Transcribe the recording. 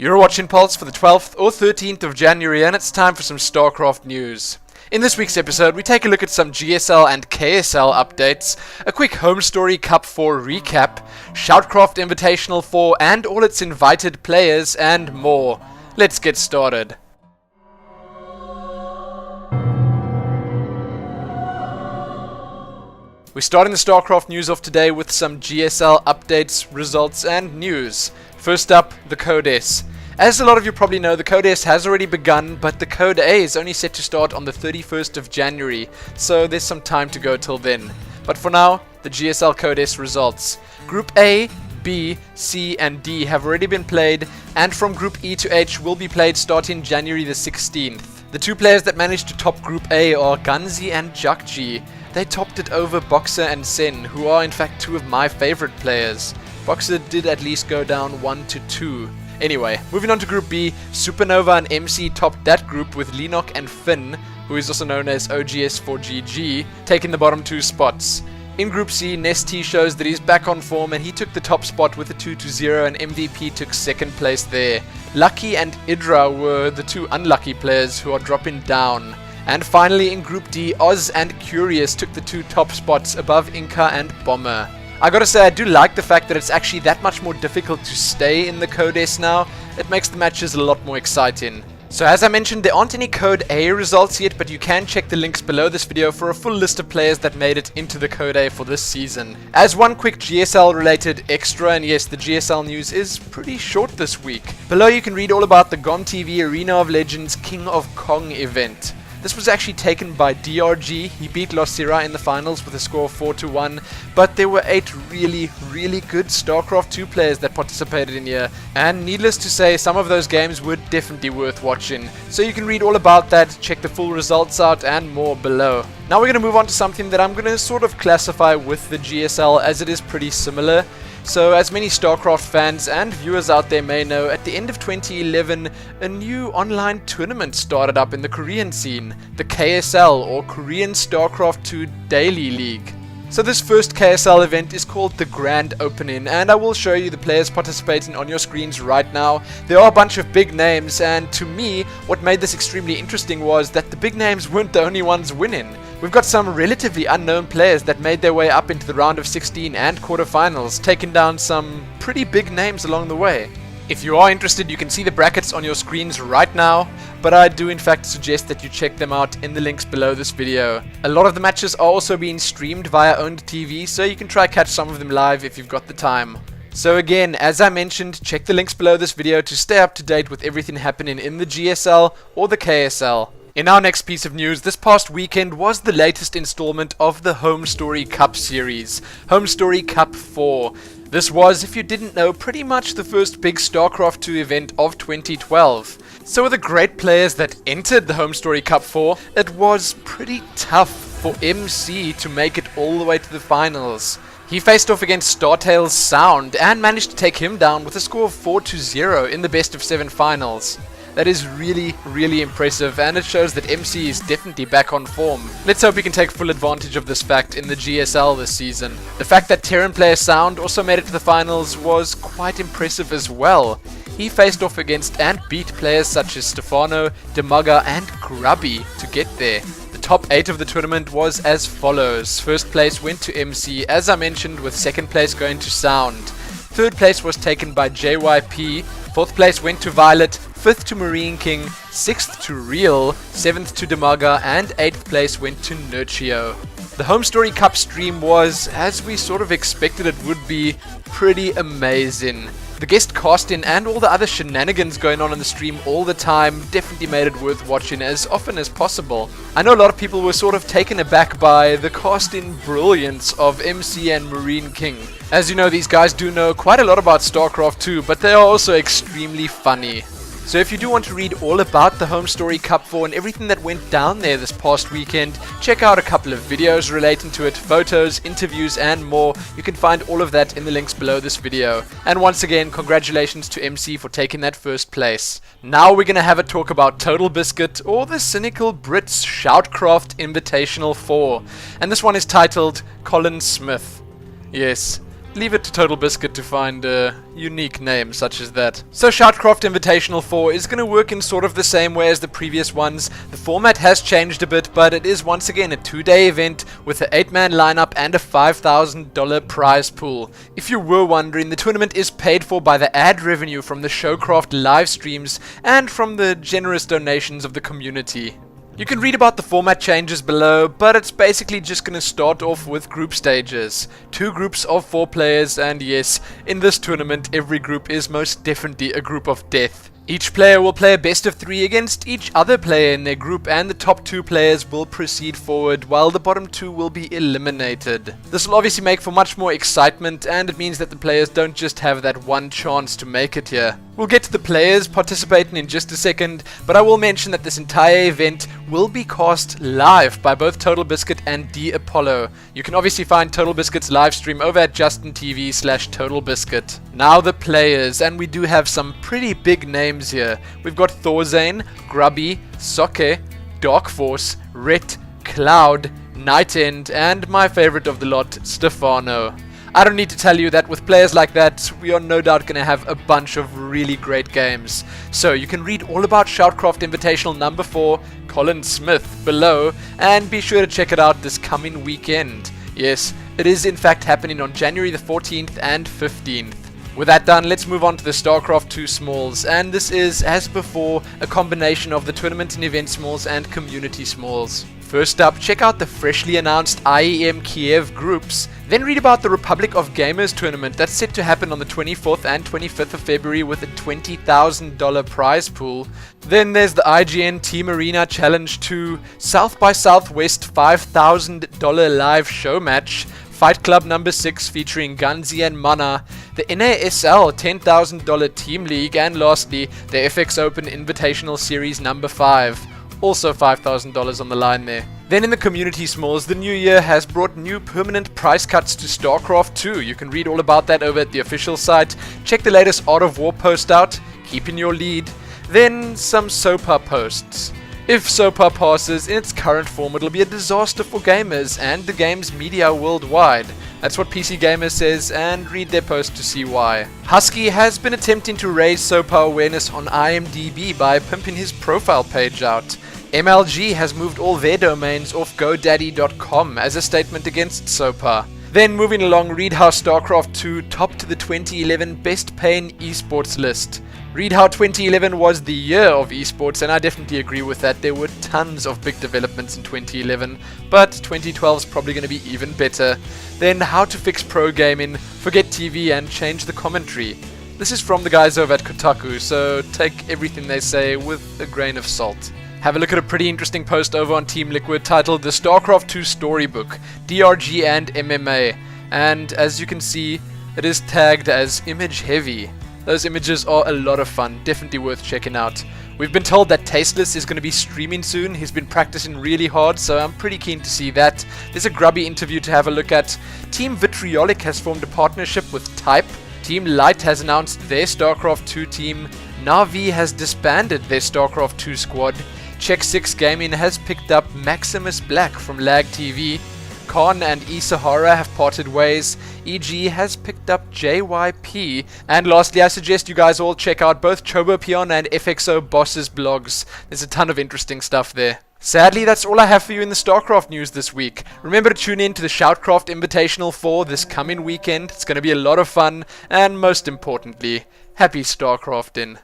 You're watching Pulse for the 12th or 13th of January, and it's time for some StarCraft news. In this week's episode, we take a look at some GSL and KSL updates, a quick Homestory Cup 4 recap, SHOUTcraft Invitational 4 and all its invited players, and more. Let's get started. We're starting the StarCraft news off today with some GSL updates, results, and news. First up, the Code S. As a lot of you probably know, the Code S has already begun, but the Code A is only set to start on the 31st of January, so there's some time to go till then. But for now, the GSL Code S results. Group A, B, C, and D have already been played, and from Group E to H will be played starting January the 16th. The two players that managed to top Group A are Ganzi and Jakji. They topped it over Boxer and Sen, who are in fact two of my favorite players. Boxer did at least go down 1-2. Anyway, moving on to Group B, Supernova and MC topped that group with Lenok and Finn, who is also known as OGS4GG, taking the bottom two spots. In Group C, Nesty shows that he's back on form and he took the top spot with a 2-0 and MVP took second place there. Lucky and Idra were the two unlucky players who are dropping down. And finally in Group D, Oz and Curious took the two top spots above Inca and Bomber. I gotta say, I do like the fact that it's actually that much more difficult to stay in the Code S now. It makes the matches a lot more exciting. So as I mentioned, there aren't any Code A results yet, but you can check the links below this video for a full list of players that made it into the Code A for this season. As one quick GSL related extra, and yes, the GSL news is pretty short this week. Below you can read all about the GOM TV Arena of Legends King of Kong event. This was actually taken by DRG. He beat Losira in the finals with a score of 4-1, but there were 8 really good StarCraft 2 players that participated in here, and needless to say, some of those games were definitely worth watching. So you can read all about that, check the full results out, and more below. Now we're going to move on to something that I'm going to sort of classify with the GSL, as it is pretty similar. So, as many StarCraft fans and viewers out there may know, at the end of 2011, a new online tournament started up in the Korean scene, the KSL, or Korean StarCraft 2 Daily League. So this first KSL event is called the Grand Opening, and I will show you the players participating on your screens right now. There are a bunch of big names, and to me, what made this extremely interesting was that the big names weren't the only ones winning. We've got some relatively unknown players that made their way up into the round of 16 and quarterfinals, taking down some pretty big names along the way. If you are interested, you can see the brackets on your screens right now, but I do in fact suggest that you check them out in the links below this video. A lot of the matches are also being streamed via owned TV, so you can try catch some of them live if you've got the time. So again, as I mentioned, check the links below this video to stay up to date with everything happening in the GSL or the KSL. In our next piece of news, this past weekend was the latest installment of the Homestory Cup series, Homestory Cup 4. This was, if you didn't know, pretty much the first big StarCraft 2 event of 2012. So with the great players that entered the Homestory Cup 4, it was pretty tough for MC to make it all the way to the finals. He faced off against StarTale's Sound and managed to take him down with a score of 4-0 in the best of 7 finals. That is really impressive, and it shows that MC is definitely back on form. Let's hope he can take full advantage of this fact in the GSL this season. The fact that Terran player Sound also made it to the finals was quite impressive as well. He faced off against and beat players such as Stefano, Demaga and Grubby to get there. The top 8 of the tournament was as follows. First place went to MC, as I mentioned, with second place going to Sound. Third place was taken by JYP, fourth place went to Violet, 5th to Marine King, 6th to Real, 7th to Demaga, and 8th place went to Nurchio. The Homestory Cup stream was, as we sort of expected it would be, pretty amazing. The guest casting and all the other shenanigans going on in the stream all the time definitely made it worth watching as often as possible. I know a lot of people were sort of taken aback by the casting brilliance of MC and Marine King. As you know, these guys do know quite a lot about StarCraft 2, but they are also extremely funny. So if you do want to read all about the Homestory Cup 4 and everything that went down there this past weekend, check out a couple of videos relating to it, photos, interviews and more. You can find all of that in the links below this video. And once again, congratulations to MC for taking that first place. Now we're going to have a talk about Total Biscuit, or the cynical Brits Shoutcraft Invitational 4. And this one is titled Colin Smith. Yes, leave it to Total Biscuit to find a unique name such as that. So SHOUTcraft Invitational 4 is going to work in sort of the same way as the previous ones. The format has changed a bit, but it is once again a 2-day event with an 8-man lineup and a $5,000 prize pool. If you were wondering, the tournament is paid for by the ad revenue from the SHOUTcraft live streams and from the generous donations of the community. You can read about the format changes below, but it's basically just going to start off with group stages. 2 groups of 4 players, and yes, in this tournament every group is most definitely a group of death. Each player will play a best of 3 against each other player in their group, and the top 2 players will proceed forward while the bottom 2 will be eliminated. This will obviously make for much more excitement, and it means that the players don't just have that one chance to make it here. We'll get to the players participating in just a second, but I will mention that this entire event will be cast live by both Total Biscuit and D Apollo. You can obviously find Total Biscuit's live stream over at JustinTV/TotalBiscuit. Now the players, and we do have some pretty big names here. We've got Thorzane, Grubby, Soke, Dark Force, Ret, Cloud, Nightend, and my favorite of the lot, Stefano. I don't need to tell you that with players like that, we are no doubt going to have a bunch of really great games. So you can read all about SHOUTcraft Invitational number 4, Colin Smith, below, and be sure to check it out this coming weekend. Yes, it is in fact happening on January the 14th and 15th. With that done, let's move on to the StarCraft 2 Smalls, and this is, as before, a combination of the Tournament and Event Smalls and Community Smalls. First up, check out the freshly announced IEM Kiev groups, then read about the Republic of Gamers tournament that's set to happen on the 24th and 25th of February with a $20,000 prize pool. Then there's the IGN Team Arena Challenge 2, South by Southwest $5,000 live show match, Fight Club number 6 featuring Gunzi and Mana, the NASL $10,000 Team League, and lastly, the FX Open Invitational Series number 5. Also $5,000 on the line there. Then in the Community Smalls, the new year has brought new permanent price cuts to StarCraft 2. You can read all about that over at the official site. Check the latest Art of War post out, keep in your lead. Then some SOPA posts. If SOPA passes in its current form, it'll be a disaster for gamers and the game's media worldwide. That's what PC Gamer says, and read their post to see why. Husky has been attempting to raise SOPA awareness on IMDb by pimping his profile page out. MLG has moved all their domains off GoDaddy.com as a statement against SOPA. Then moving along, read how StarCraft 2 topped the 2011 best paying esports list. Read how 2011 was the year of esports, and I definitely agree with that. There were tons of big developments in 2011, but 2012 is probably going to be even better. Then how to fix pro gaming, forget TV and change the commentary. This is from the guys over at Kotaku, so take everything they say with a grain of salt. Have a look at a pretty interesting post over on Team Liquid titled The StarCraft 2 Storybook, DRG and MMA, and as you can see, it is tagged as image heavy. Those images are a lot of fun, definitely worth checking out. We've been told that Tasteless is going to be streaming soon. He's been practicing really hard, so I'm pretty keen to see that. There's a grubby interview to have a look at. Team Vitriolic has formed a partnership with Type. Team Light has announced their StarCraft 2 team. Na'Vi has disbanded their StarCraft 2 squad. Check 6 Gaming has picked up Maximus Black from Lag TV. Khan and Isahara have parted ways. EG has picked up JYP. And lastly, I suggest you guys all check out both Chobopion and FXO Boss's blogs. There's a ton of interesting stuff there. Sadly, that's all I have for you in the StarCraft news this week. Remember to tune in to the SHOUTcraft Invitational 4 this coming weekend. It's going to be a lot of fun. And most importantly, happy StarCrafting.